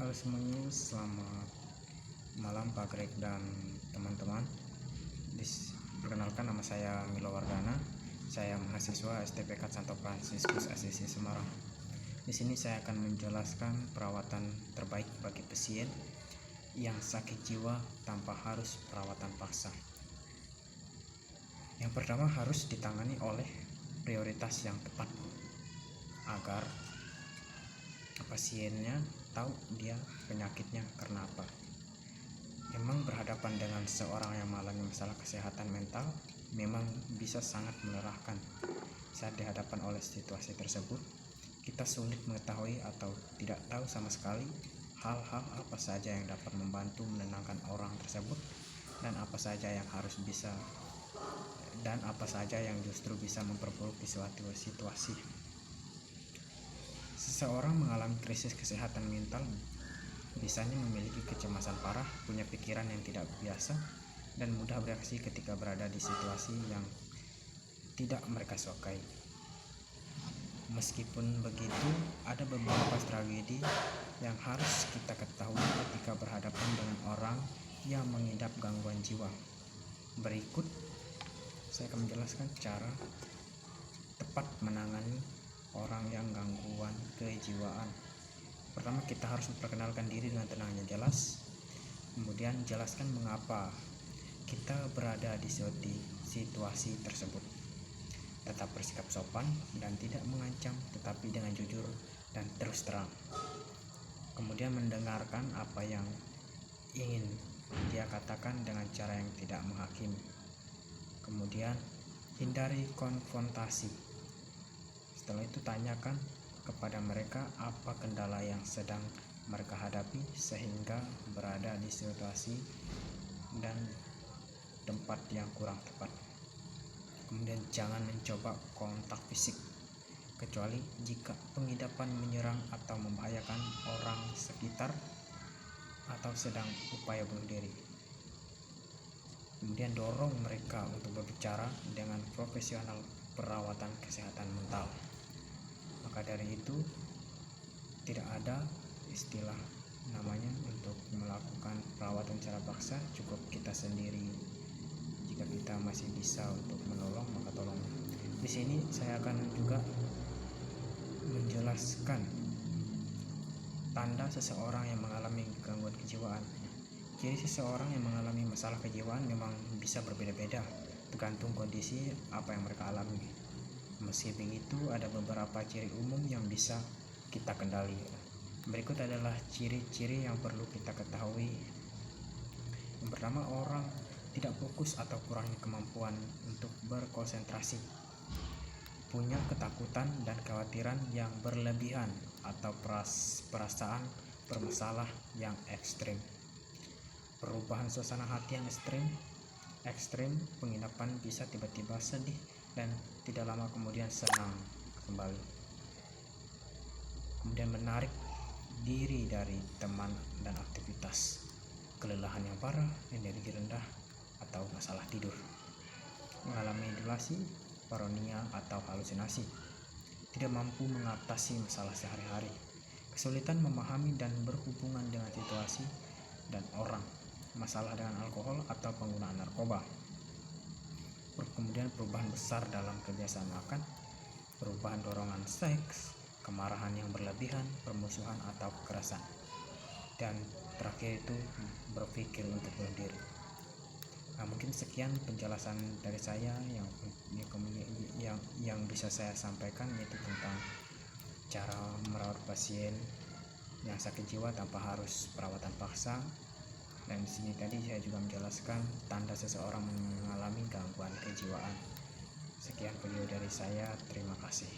Halo semuanya, selamat malam Pak Greg dan teman-teman. Perkenalkan, nama saya Milo Wardana. Saya mahasiswa STPK Santo Fransiskus Asisi Semarang. Di sini saya akan menjelaskan perawatan terbaik bagi pasien yang sakit jiwa tanpa harus perawatan paksa. Yang pertama, harus ditangani oleh prioritas yang tepat agar pasiennya tahu dia penyakitnya karena apa. Memang berhadapan dengan seorang yang mengalami masalah kesehatan mental memang bisa sangat melelahkan. Saat dihadapan oleh situasi tersebut, kita sulit mengetahui atau tidak tahu sama sekali hal-hal apa saja yang dapat membantu menenangkan orang tersebut dan apa saja yang justru bisa memperburuk di suatu situasi. Seseorang mengalami krisis kesehatan mental biasanya memiliki kecemasan parah, punya pikiran yang tidak biasa, dan mudah bereaksi ketika berada di situasi yang tidak mereka sukai. Meskipun begitu, ada beberapa tragedi yang harus kita ketahui ketika berhadapan dengan orang yang mengidap gangguan jiwa. Berikut saya akan menjelaskan cara tepat menangani orang yang gangguan kejiwaan. Pertama, kita harus memperkenalkan diri dengan tenangnya jelas. Kemudian jelaskan mengapa kita berada di situasi tersebut. Tetap bersikap sopan dan tidak mengancam, tetapi dengan jujur dan terus terang. Kemudian mendengarkan apa yang ingin dia katakan dengan cara yang tidak menghakimi. Kemudian hindari konfrontasi. Setelah itu tanyakan kepada mereka apa kendala yang sedang mereka hadapi sehingga berada di situasi dan tempat yang kurang tepat. Kemudian jangan mencoba kontak fisik kecuali jika pengidapan menyerang atau membahayakan orang sekitar atau sedang upaya bunuh diri. Kemudian dorong mereka untuk berbicara dengan profesional perawatan kesehatan mental. Maka dari itu, tidak ada istilah namanya untuk melakukan perawatan secara paksa, cukup kita sendiri. Jika kita masih bisa untuk menolong, maka tolong. Di sini saya akan juga menjelaskan tanda seseorang yang mengalami gangguan kejiwaan. Jadi seseorang yang mengalami masalah kejiwaan memang bisa berbeda-beda tergantung kondisi apa yang mereka alami. Meski begitu, ada beberapa ciri umum yang bisa kita kendali. Berikut adalah ciri-ciri yang perlu kita ketahui. Yang pertama, orang tidak fokus atau kurangnya kemampuan untuk berkonsentrasi, punya ketakutan dan kekhawatiran yang berlebihan atau perasaan bermasalah yang ekstrim, perubahan suasana hati yang ekstrim, penginapan bisa tiba-tiba sedih dan tidak lama kemudian senang kembali. Kemudian menarik diri dari teman dan aktivitas, kelelahan yang parah, energi rendah, atau masalah tidur, mengalami delusi, paranoia atau halusinasi, tidak mampu mengatasi masalah sehari-hari, kesulitan memahami dan berhubungan dengan situasi dan orang, masalah dengan alkohol atau penggunaan narkoba. Kemudian perubahan besar dalam kebiasaan makan, perubahan dorongan seks, kemarahan yang berlebihan, permusuhan atau kekerasan, dan terakhir itu berpikir untuk bunuh diri. Mungkin sekian penjelasan dari saya yang bisa saya sampaikan, yaitu tentang cara merawat pasien yang sakit jiwa tanpa harus perawatan paksa. Dan di sini tadi saya juga menjelaskan tanda seseorang mengalami gangguan kejiwaan. Sekian video dari saya, terima kasih.